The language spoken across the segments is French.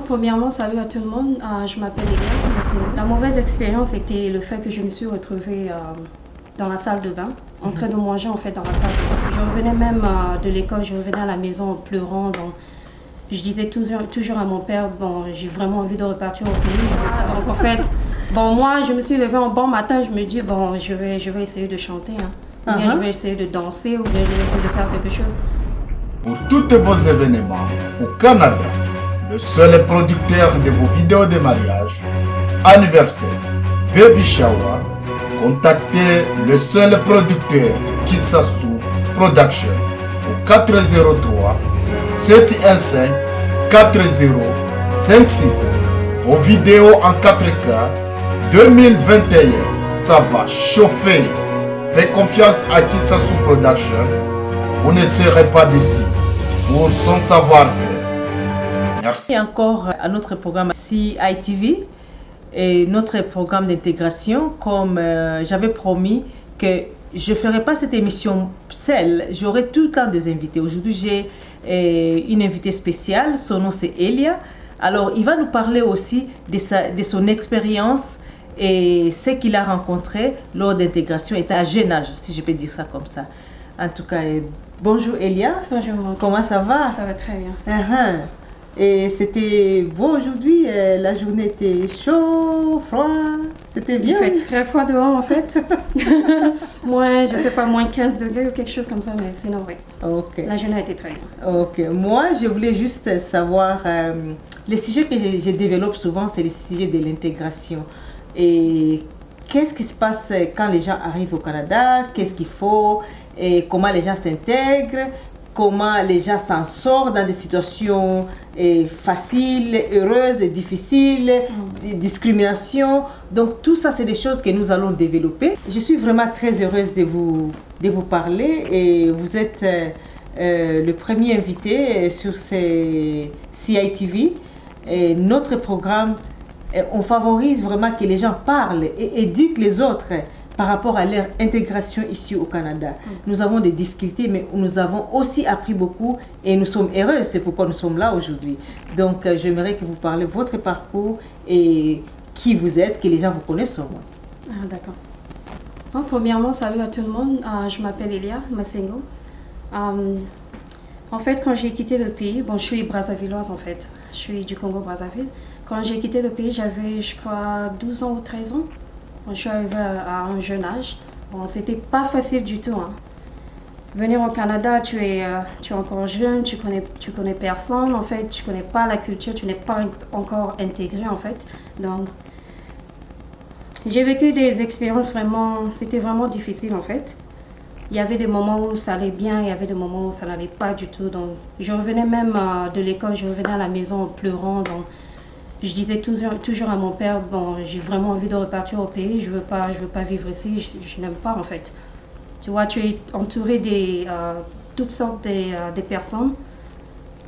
Premièrement, salut à tout le monde. Je m'appelle Elia. La mauvaise expérience était le fait que je me suis retrouvée dans la salle de bain, en train de manger en fait dans la salle de bain. Je revenais même de l'école, je revenais à la maison en pleurant. Donc, je disais toujours à mon père, bon, j'ai vraiment envie de repartir au pays. Donc en fait, bon, moi, je me suis levée un bon matin, je me dis, bon, je vais essayer de chanter. Ou bien je vais essayer de danser, ou bien je vais essayer de faire quelque chose. Pour tous vos événements au Canada, le seul producteur de vos vidéos de mariage, anniversaire, baby shower, contactez le seul producteur Kisasu Production au 403 715 4056. Vos vidéos en 4K 2021, ça va chauffer. Faites confiance à Kisasu Production. Vous ne serez pas déçus pour son savoir-faire. Merci. Et encore à notre programme CITV et notre programme d'intégration, comme j'avais promis que je ne ferai pas cette émission seule, j'aurai tout le temps des invités. Aujourd'hui, j'ai une invitée spéciale, son nom c'est Elia. Alors, il va nous parler aussi de son expérience et ce qu'il a rencontré lors d'intégration et à jeune âge, si je peux dire ça comme ça. En tout cas, bonjour Elia. Bonjour. Comment ça va? Ça va très bien. Et c'était beau aujourd'hui, la journée était chaud, froid, c'était bien. Il fait très froid dehors en fait. Moins, je sais pas, moins 15 degrés ou quelque chose comme ça, mais sinon oui. Ok. La journée était très bien. Ok. Moi, je voulais juste savoir, les sujets que je développe souvent, c'est les sujets de l'intégration. Et qu'est-ce qui se passe quand les gens arrivent au Canada? Qu'est-ce qu'il faut? Et comment les gens s'intègrent? Comment les gens s'en sortent dans des situations faciles, heureuses et difficiles, des discriminations. Donc tout ça, c'est des choses que nous allons développer. Je suis vraiment très heureuse de vous parler et vous êtes le premier invité sur ces CITV. Et notre programme, on favorise vraiment que les gens parlent et éduquent les autres par rapport à leur intégration ici au Canada. Nous avons des difficultés, mais nous avons aussi appris beaucoup et nous sommes heureuses. C'est pourquoi nous sommes là aujourd'hui. Donc, j'aimerais que vous parlez de votre parcours et qui vous êtes, que les gens vous connaissent au moins. D'accord. Premièrement, salut à tout le monde. Je m'appelle Elia Massengo. En fait, quand j'ai quitté le pays, bon, je suis brazzavilloise en fait. Je suis du Congo-Brazzaville. Quand j'ai quitté le pays, j'avais, je crois, 12 ans ou 13 ans. Je suis arrivée à un jeune âge. Bon, c'était pas facile du tout. Venir au Canada, tu es encore jeune, tu connais personne. En fait, tu connais pas la culture, tu n'es pas encore intégré en fait. Donc, j'ai vécu des expériences c'était vraiment difficile en fait. Il y avait des moments où ça allait bien, il y avait des moments où ça n'allait pas du tout. Donc, je revenais même de l'école, je revenais à la maison en pleurant. Donc, je disais toujours à mon père, bon, j'ai vraiment envie de repartir au pays, je veux pas vivre ici, je n'aime pas en fait. Tu vois, tu es entouré de toutes sortes de personnes,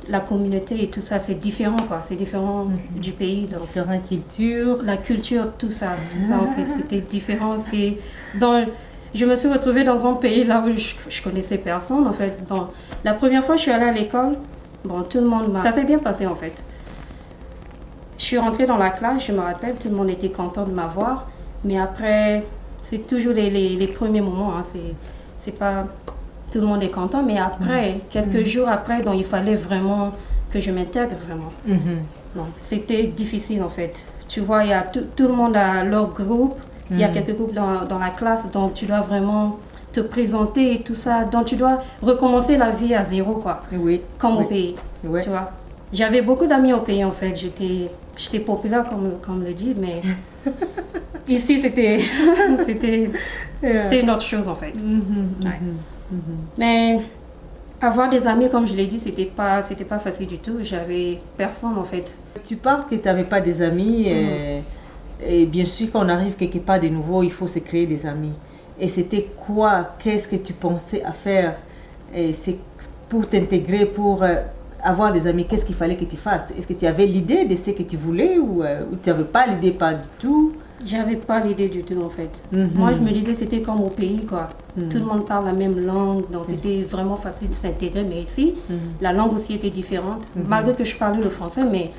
la communauté et tout ça, c'est différent quoi, c'est différent du pays. Donc, différentes cultures. La culture, tout ça en fait, c'était différent. Je me suis retrouvée dans un pays là où je connaissais personne en fait. Bon, la première fois que je suis allée à l'école, bon, ça s'est bien passé en fait. Je suis rentrée dans la classe, je me rappelle, tout le monde était content de m'avoir. Mais après, c'est toujours les premiers moments. C'est pas tout le monde est content. Mais après, quelques jours après, donc, il fallait vraiment que je m'intègre vraiment. Donc, c'était difficile en fait. Tu vois, il y a tout le monde a leur groupe. Il y a quelques groupes dans la classe. Donc, tu dois vraiment te présenter et tout ça. Donc, tu dois recommencer la vie à zéro, quoi. Oui. Comme au pays. Oui. Tu vois. J'avais beaucoup d'amis au pays en fait. J'étais populaire comme on le dit, mais ici c'était une autre chose en fait. Mais avoir des amis, comme je l'ai dit, c'était pas facile du tout. J'avais personne en fait. Tu parles que tu n'avais pas des amis et bien sûr quand on arrive quelque part de nouveau, il faut se créer des amis. Et c'était quoi? Qu'est-ce que tu pensais à faire c'est pour t'intégrer, pour avoir des amis? Qu'est-ce qu'il fallait que tu fasses? Est-ce que tu avais l'idée de ce que tu voulais ou tu n'avais pas l'idée, pas du tout? J'avais pas l'idée du tout en fait. Moi je me disais c'était comme au pays quoi. Tout le monde parle la même langue, donc c'était vraiment facile de s'intégrer. Mais ici, la langue aussi était différente. Malgré que je parlais le français, mais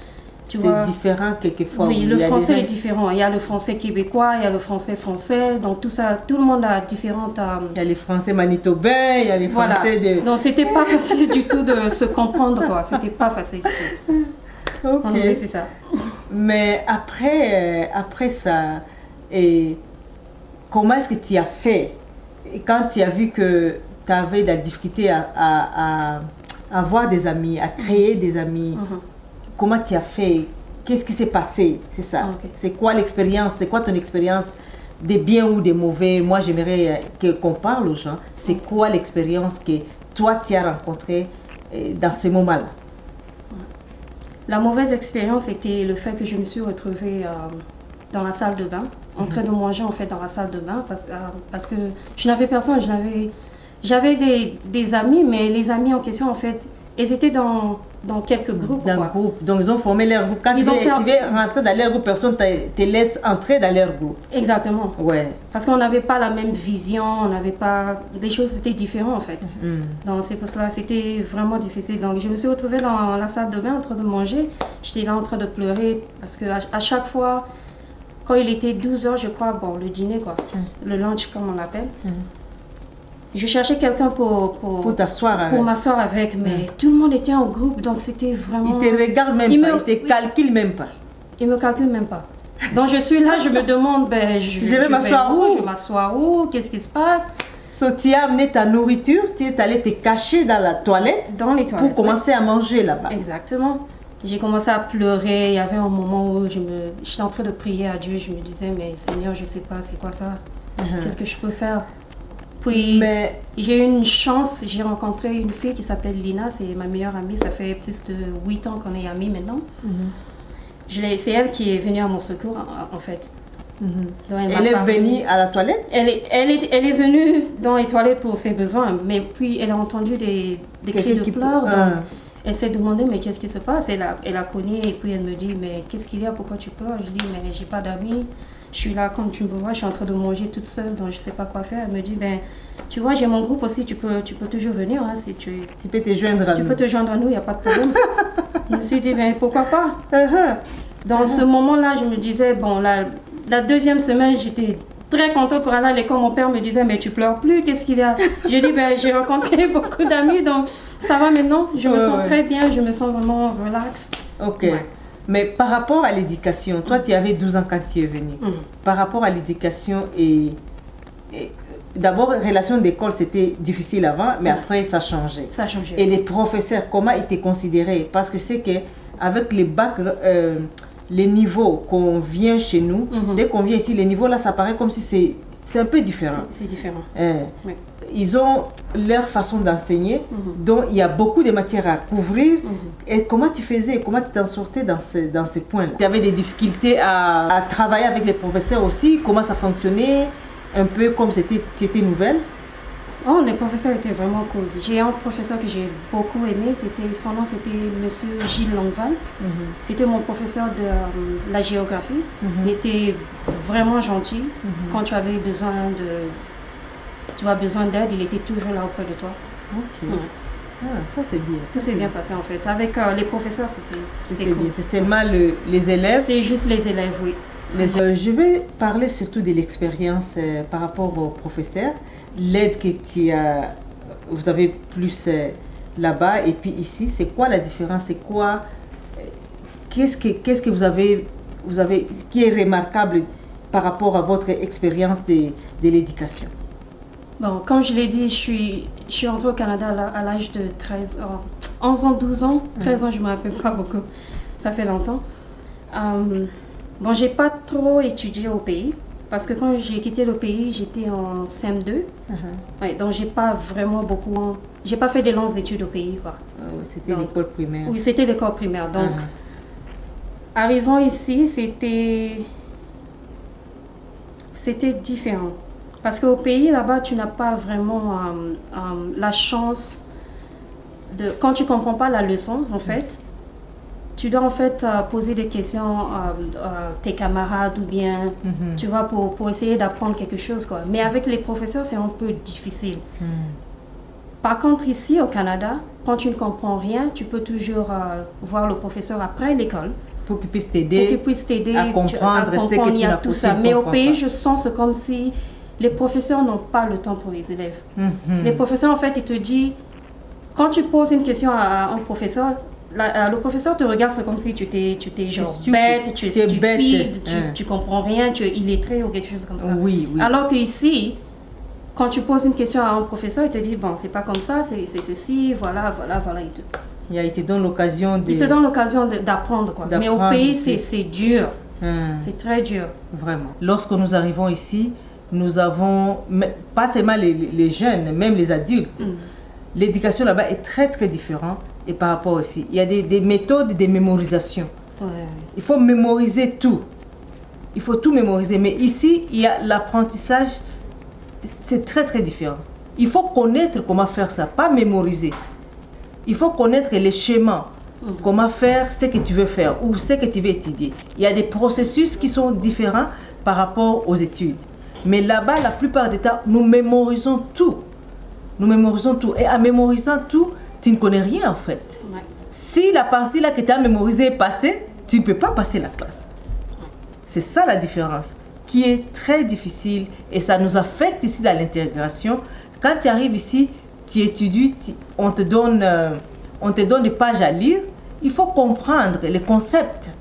Tu vois, c'est différent quelquefois. oui, Il le y a français des est différent. Il y a le français québécois, il y a le français français. Donc tout ça, tout le monde a différentes... il y a les Français manitobains, il y a les voilà. Français de... Donc c'était pas facile du tout de se comprendre, quoi. C'était pas facile du tout. Ok. Donc, oui, c'est ça. Mais après ça, et comment est-ce que tu as fait et quand tu as vu que tu avais de la difficulté à avoir des amis, à créer des amis, comment tu as fait? Qu'est-ce qui s'est passé? C'est ça. Ok. C'est quoi l'expérience? C'est quoi ton expérience des biens ou des mauvais? Moi, j'aimerais qu'on parle aux gens. C'est quoi l'expérience que toi, tu as rencontrée dans ces moments-là? La mauvaise expérience était le fait que je me suis retrouvée dans la salle de bain, en train de manger en fait dans la salle de bain parce que je n'avais personne. J'avais des amis, mais les amis en question en fait, ils étaient dans quelques groupes. Dans quoi. le groupe. Donc, ils ont formé leur groupe. Quand tu veux rentrer dans leur groupe, personne ne te laisse entrer dans leur groupe. Exactement. Ouais. Parce qu'on n'avait pas la même vision, on n'avait pas... Les choses étaient différentes en fait. Donc c'est pour cela c'était vraiment difficile. Donc je me suis retrouvée dans la salle de bain en train de manger. J'étais là en train de pleurer parce que à chaque fois, quand il était 12h, je crois, bon, le dîner quoi, le lunch comme on l'appelle, je cherchais quelqu'un Pour t'asseoir avec. pour m'asseoir avec, mais tout le monde était en groupe, donc c'était vraiment... Ils te regardent même Ils pas, me- ils te calculent même pas. Ils me calculent même pas. Donc je suis là, je me demande, ben, je vais m'asseoir où? Je m'assois où? Qu'est-ce qui se passe? So, tu as amené ta nourriture, tu es allé te cacher dans la toilette Dans les toilettes. pour commencer à manger là-bas. Exactement. J'ai commencé à pleurer. Il y avait un moment où j'étais en train de prier à Dieu. Je me disais, mais Seigneur, je ne sais pas, c'est quoi ça? Qu'est-ce que je peux faire? Puis Mais j'ai eu une chance. J'ai rencontré une fille qui s'appelle Lina. C'est ma meilleure amie. Ça fait plus de 8 ans qu'on est amis maintenant. C'est elle qui est venue à mon secours, en fait. Donc, elle m'a est parlé. venue à la toilette. Elle est venue dans les toilettes pour ses besoins, mais puis elle a entendu des cris de pleurs. Donc elle s'est demandé, mais qu'est-ce qui se passe? Elle a connu et puis elle me dit, mais qu'est-ce qu'il y a? Pourquoi tu pleures? Je dis, mais j'ai pas d'amis. Je suis là, comme tu me vois, je suis en train de manger toute seule, donc je sais pas quoi faire. Elle me dit, ben, tu vois, j'ai mon groupe aussi, tu peux toujours venir, hein, si tu peux te joindre à tu nous. peux te joindre à nous, il n'y a pas de problème. Je me suis dit, ben, pourquoi pas? Dans ce moment-là, je me disais, bon, la deuxième semaine, j'étais très contente pour aller à l'école. Mon père me disait, mais tu pleures plus, qu'est-ce qu'il y a? J'ai dit, ben, j'ai rencontré beaucoup d'amis, donc ça va maintenant. Je me sens très bien, je me sens vraiment relax. Ok. Ouais. Mais par rapport à l'éducation, toi, tu avais 12 ans quand tu es venu. Par rapport à l'éducation d'abord, relation d'école, c'était difficile avant, mais après, ça a changé. Ça a changé. Et les professeurs, comment ils étaient considérés? Parce que c'est qu'avec les bacs, les niveaux qu'on vient chez nous, dès qu'on vient ici, les niveaux là, ça paraît comme si c'est un peu différent. C'est différent. Oui. Ils ont leur façon d'enseigner, donc il y a beaucoup de matières à couvrir. Et comment tu faisais, comment tu t'en sortais dans ces points-là? Tu avais des difficultés à travailler avec les professeurs aussi, comment ça fonctionnait, un peu comme tu étais nouvelle? Oh, les professeurs étaient vraiment cool. J'ai un professeur que j'ai beaucoup aimé, son nom c'était Monsieur Gilles Longval. C'était mon professeur de la géographie. Il était vraiment gentil. Quand tu avais besoin d'aide, il était toujours là auprès de toi. Ok. Ouais. Ah, ça c'est bien. Ça s'est bien passé en fait. Avec les professeurs, c'était cool. bien. C'est seulement les élèves. C'est juste les élèves, oui. Je vais parler surtout de l'expérience par rapport aux professeurs. L'aide que vous avez plus là-bas et puis ici, c'est quoi la différence? C'est quoi? Qu'est-ce que vous avez qui est remarquable par rapport à votre expérience de l'éducation? Bon, comme je l'ai dit, je suis entrée au Canada à l'âge de 11 ans, 12 ans. 13 ans, je ne me rappelle pas beaucoup. Ça fait longtemps. Bon, j'ai pas trop étudié au pays. Parce que quand j'ai quitté le pays, j'étais en CM2. Ouais, donc j'ai pas fait de longues études au pays, quoi. C'était l'école primaire. Oui, c'était l'école primaire. Donc, arrivant ici, c'était différent. Parce qu'au pays, là-bas, tu n'as pas vraiment la chance de... Quand tu comprends pas la leçon, en fait, tu dois en fait poser des questions à tes camarades ou bien, tu vois, pour essayer d'apprendre quelque chose, quoi. Mais avec les professeurs, c'est un peu difficile. Par contre, ici au Canada, quand tu ne comprends rien, tu peux toujours voir le professeur après l'école pour qu'ils puissent t'aider à comprendre ce que tu n'as pas tout ça. Mais au pays, je sens c'est comme si les professeurs n'ont pas le temps pour les élèves. Les professeurs, en fait, ils te disent, quand tu poses une question à un professeur, le professeur te regarde, c'est comme si tu étais genre bête, tu es stupide, tu comprends rien, tu es illettré ou quelque chose comme ça. Oui. Alors qu'ici, quand tu poses une question à un professeur, il te dit, bon, c'est pas comme ça, c'est ceci, voilà, et tout. Il te donne l'occasion d'apprendre, quoi. Mais au pays, c'est dur. C'est très dur. Vraiment. Lorsque nous arrivons ici, nous avons, pas seulement les jeunes, même les adultes, l'éducation là-bas est très, très différente. Et par rapport ici, il y a des méthodes de mémorisation. Il faut mémoriser tout. Il faut tout mémoriser. Mais ici, il y a l'apprentissage, c'est très, très différent. Il faut connaître comment faire ça, pas mémoriser. Il faut connaître les schémas, comment faire ce que tu veux faire ou ce que tu veux étudier. Il y a des processus qui sont différents par rapport aux études. Mais là-bas, la plupart du temps, nous mémorisons tout. Nous mémorisons tout. Et en mémorisant tout, tu ne connais rien en fait. Si la partie là que tu as mémorisée est passée, tu ne peux pas passer la classe. C'est ça la différence, qui est très difficile et ça nous affecte ici dans l'intégration. Quand tu arrives ici, tu étudies, on te donne des pages à lire. Il faut comprendre les concepts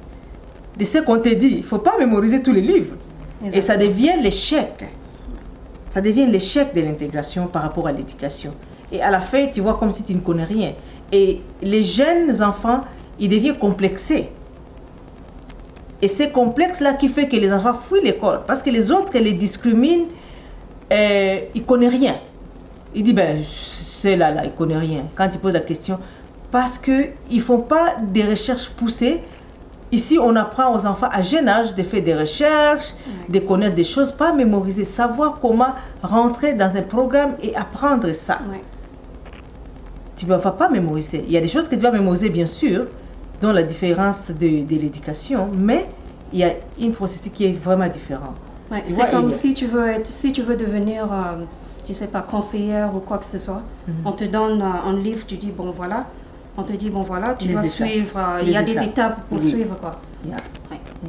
de ce qu'on te dit. Il ne faut pas mémoriser tous les livres. Exactement. Et ça devient l'échec. Ça devient l'échec de l'intégration par rapport à l'éducation. Et à la fin, tu vois comme si tu ne connais rien. Et les jeunes enfants, ils deviennent complexés. Et c'est complexe-là qui fait que les enfants fuient l'école. Parce que les autres les discriminent, ils ne connaissent rien. Ils disent, ben, c'est là, ils ne connaissent rien. Quand ils posent la question, parce qu'ils ne font pas des recherches poussées. Ici, on apprend aux enfants à jeune âge de faire des recherches, de connaître des choses, pas mémoriser, savoir comment rentrer dans un programme et apprendre ça. Tu ne vas pas mémoriser. Il y a des choses que tu vas mémoriser, bien sûr, dont la différence de l'éducation, mais il y a une processus qui est vraiment différent. C'est comme si tu veux devenir, je ne sais pas, conseillère ou quoi que ce soit. On te donne un livre, tu dis, bon voilà. On te dit, bon voilà, tu dois suivre, il y a des étapes pour suivre, quoi.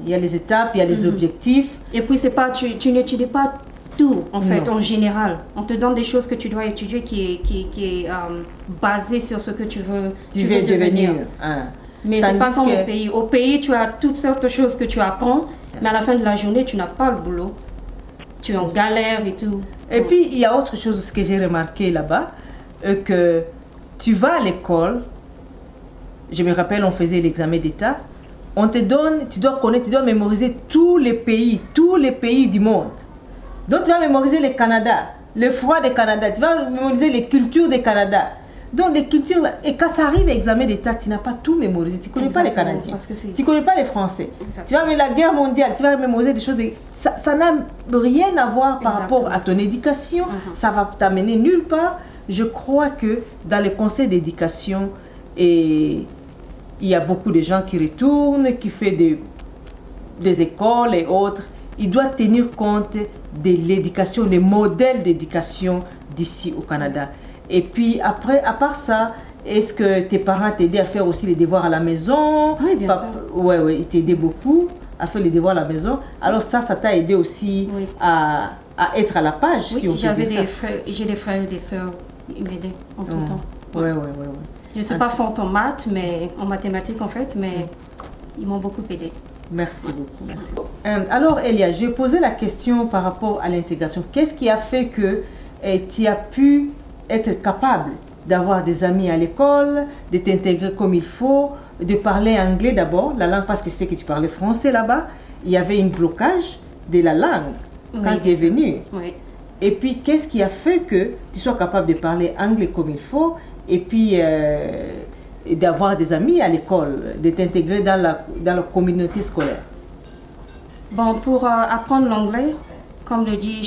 Il y a les étapes, il y a les objectifs. Et puis, c'est pas, tu n'étudies pas tout, en fait, en général. On te donne des choses que tu dois étudier qui est basé sur ce que tu veux devenir. Mais c'est pas comme au pays. Au pays, tu as toutes sortes de choses que tu apprends, mais à la fin de la journée, tu n'as pas le boulot. Tu es en galère et tout. Et puis, il y a autre chose que j'ai remarqué là-bas, que tu vas à l'école. Je me rappelle, on faisait l'examen d'État. On te donne, tu dois connaître, tu dois mémoriser tous les pays du monde. Donc tu vas mémoriser le Canada, le froid du Canada, tu vas mémoriser les cultures du Canada. Donc les cultures, et quand ça arrive à l'examen d'État, tu n'as pas tout mémorisé, tu ne connais pas les Canadiens, tu ne connais pas les Français. Tu vas mettre la guerre mondiale, tu vas mémoriser des choses, ça n'a rien à voir par rapport à ton éducation, ça va t'amener nulle part. Je crois que dans les conseils d'éducation, et il y a beaucoup de gens qui retournent, qui font des écoles et autres. Ils doivent tenir compte de l'éducation, les modèles d'éducation d'ici au Canada. Et puis après, à part ça, est-ce que tes parents t'aidaient à faire aussi les devoirs à la maison? Oui, bien sûr. Oui, ils t'aidaient beaucoup à faire les devoirs à la maison. Alors ça t'a aidé aussi à être à la page, si on peut dire ça. J'ai des frères et des sœurs, ils m'aidaient en tout temps. Oui. Je ne suis pas forte en maths, mais en mathématiques en fait, mais ils m'ont beaucoup aidé. Merci beaucoup. Merci. Alors Elia, j'ai posé la question par rapport à l'intégration. Qu'est-ce qui a fait que tu as pu être capable d'avoir des amis à l'école, de t'intégrer comme il faut, de parler anglais d'abord, la langue, parce que je sais que tu parlais français là-bas. Il y avait un blocage de la langue quand tu es venu. Oui. Et puis, qu'est-ce qui a fait que tu sois capable de parler anglais comme il faut et puis d'avoir des amis à l'école, de t'intégrer dans la communauté scolaire? Bon, pour apprendre l'anglais, comme le dit,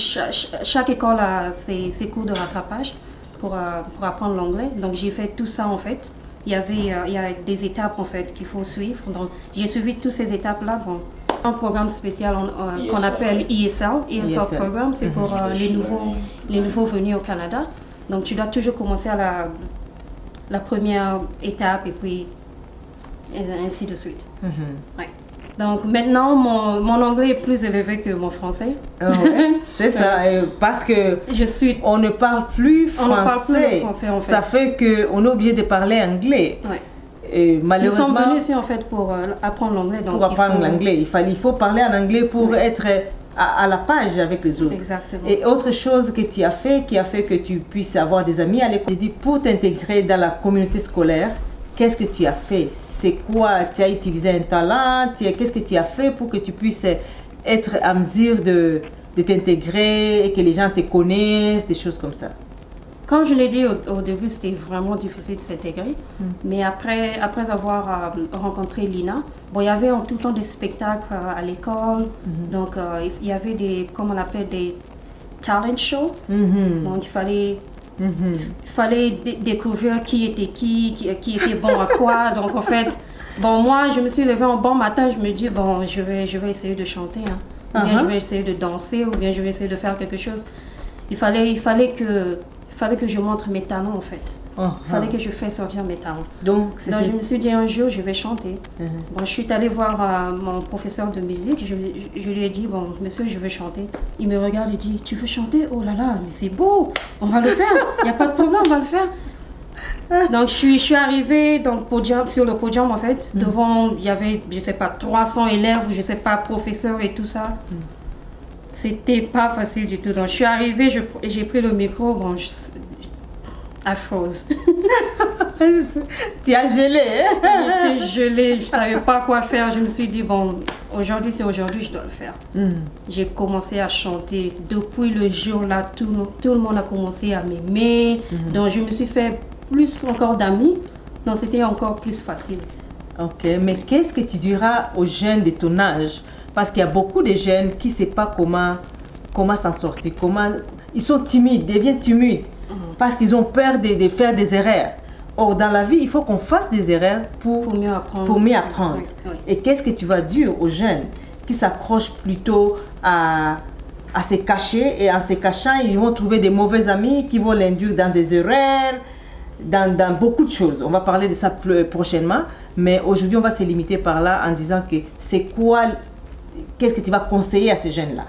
chaque école a ses cours de rattrapage pour apprendre l'anglais. Donc, j'ai fait tout ça en fait. Il y a des étapes en fait qu'il faut suivre. Donc, j'ai suivi toutes ces étapes-là. Bon, un programme spécial qu'on appelle ESL Programme, c'est pour les nouveaux venus au Canada. Donc, tu dois toujours commencer à la première étape et puis ainsi de suite. Mm-hmm. Ouais. Donc maintenant, mon anglais est plus élevé que mon français. Ah ouais, c'est ça, parce que on ne parle plus français. On ne parle plus le français en fait. Ça fait qu'on est obligé de parler anglais. Ouais. Et malheureusement, nous sommes venus ici en fait pour apprendre l'anglais. Pour apprendre l'anglais, il faut parler en anglais pour être à la page avec les autres. Exactement. Et autre chose que tu as fait, qui a fait que tu puisses avoir des amis à l'école, j'ai dit pour t'intégrer dans la communauté scolaire, qu'est-ce que tu as fait? C'est quoi? Tu as utilisé un talent? Qu'est-ce que tu as fait pour que tu puisses être à mesure de t'intégrer et que les gens te connaissent, des choses comme ça? Comme je l'ai dit au début, c'était vraiment difficile de s'intégrer. Mais après avoir rencontré Lina, bon, il y avait tout le temps des spectacles à l'école. Donc, il y avait comme on appelle, des talent shows. Donc, il fallait découvrir qui était bon à quoi. Donc, en fait, bon, moi, je me suis levée un bon matin, je me dis, bon, je vais essayer de chanter. Ou bien je vais essayer de danser, ou bien je vais essayer de faire quelque chose. Il fallait que je montre mes talents en fait. Il fallait que je fasse sortir mes talents. Donc je me suis dit un jour je vais chanter. Bon, je suis allée voir mon professeur de musique, je lui ai dit bon monsieur je veux chanter. Il me regarde et dit tu veux chanter? Oh là là mais c'est beau, on va le faire, il n'y a pas de problème, on va le faire. Donc je suis arrivée sur le podium en fait, devant il y avait je sais pas 300 élèves, je sais pas professeurs et tout ça. C'était pas facile du tout. Donc, je suis arrivée, j'ai pris le micro, bon, I froze. Tu as gelé, hein? J'étais gelée, je savais pas quoi faire. Je me suis dit, bon, aujourd'hui, c'est aujourd'hui, je dois le faire. J'ai commencé à chanter. Depuis le jour-là, tout le monde a commencé à m'aimer. Donc, je me suis fait plus encore d'amis. Donc, c'était encore plus facile. Ok, mais qu'est-ce que tu diras aux jeunes de ton âge? Parce qu'il y a beaucoup de jeunes qui ne savent pas comment s'en sortir, ils sont timides, deviennent timides, parce qu'ils ont peur de faire des erreurs. Or, dans la vie, il faut qu'on fasse des erreurs pour mieux apprendre. Oui. Et qu'est-ce que tu vas dire aux jeunes qui s'accrochent plutôt à se cacher, et en se cachant, ils vont trouver des mauvais amis qui vont l'induire dans des erreurs, dans beaucoup de choses. On va parler de ça prochainement, mais aujourd'hui, on va se limiter par là en disant que qu'est-ce que tu vas conseiller à ces jeunes-là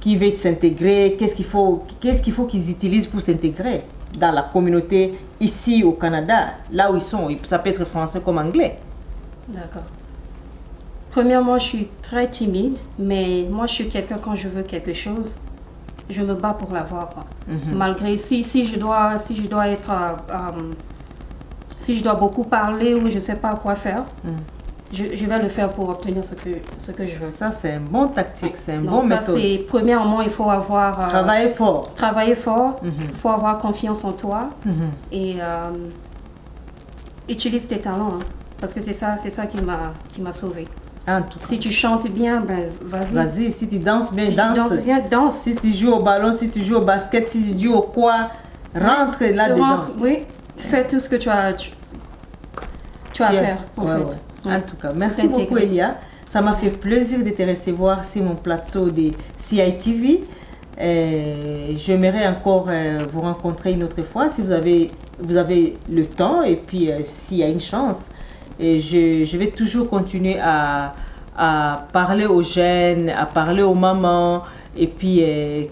qui veulent s'intégrer? Qu'est-ce qu'il faut qu'ils utilisent pour s'intégrer dans la communauté ici au Canada, là où ils sont? Ça peut être français comme anglais. D'accord. Premièrement, je suis très timide, mais moi, je suis quelqu'un, quand je veux quelque chose, je me bats pour l'avoir. Malgré, si je dois beaucoup parler ou je ne sais pas quoi faire, je vais le faire pour obtenir ce que je veux. Ça, c'est un bon tactique, c'est un bon méthode. Premièrement, il faut avoir... travailler fort. Il faut avoir confiance en toi et utilise tes talents. Parce que c'est ça qui m'a sauvée. Si tu chantes bien, ben vas-y. Vas-y, si tu danses bien, danse. Si tu joues au ballon, si tu joues au basket, si tu joues au quoi, rentre là-dedans. Oui, fais tout ce que tu as à faire, en fait. En tout cas, merci beaucoup Elia. Ça m'a fait plaisir de te recevoir sur mon plateau de CITV. J'aimerais encore vous rencontrer une autre fois si vous avez le temps et puis s'il y a une chance. Et je vais toujours continuer à parler aux jeunes, à parler aux mamans. Et puis,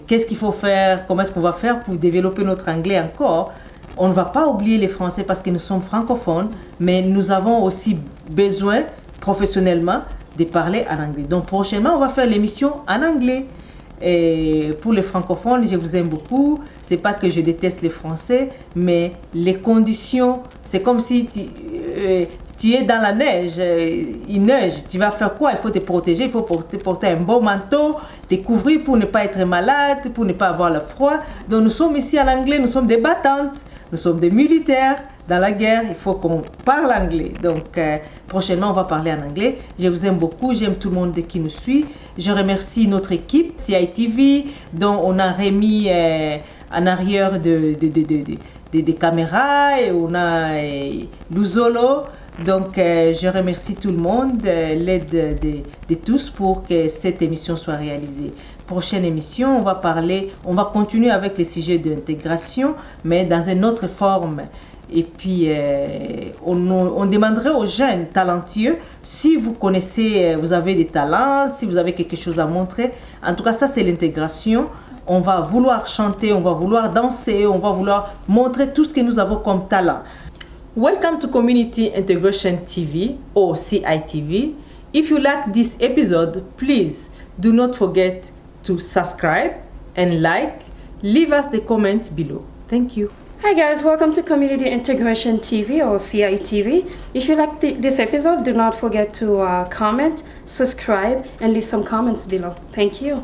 qu'est-ce qu'il faut faire? Comment est-ce qu'on va faire pour développer notre anglais encore? On ne va pas oublier les Français parce que nous sommes francophones, mais nous avons aussi besoin, professionnellement, de parler en anglais. Donc, prochainement, on va faire l'émission en anglais. Et pour les francophones, je vous aime beaucoup. C'est pas que je déteste les Français, mais les conditions, c'est comme si tu es dans la neige, il neige, tu vas faire quoi? Il faut te protéger, il faut porter un bon manteau, te couvrir pour ne pas être malade, pour ne pas avoir le froid. Donc nous sommes ici en anglais, nous sommes des battantes, nous sommes des militaires. Dans la guerre, il faut qu'on parle anglais. Donc prochainement, on va parler en anglais. Je vous aime beaucoup, j'aime tout le monde qui nous suit. Je remercie notre équipe, CITV, dont on a remis en arrière des caméras, et on a Luzolo. Donc, je remercie tout le monde, l'aide de tous pour que cette émission soit réalisée. Prochaine émission, on va continuer avec les sujets d'intégration, mais dans une autre forme. Et puis, on demanderait aux jeunes talentueux, si vous connaissez, vous avez des talents, si vous avez quelque chose à montrer. En tout cas, ça, c'est l'intégration. On va vouloir chanter, on va vouloir danser, on va vouloir montrer tout ce que nous avons comme talent. Welcome to Community Integration TV or CITV. If you like this episode, please do not forget to subscribe and like. Leave us the comments below. Thank you. Hi guys, welcome to Community Integration TV or CITV. If you like this episode, do not forget to comment, subscribe, and leave some comments below. Thank you.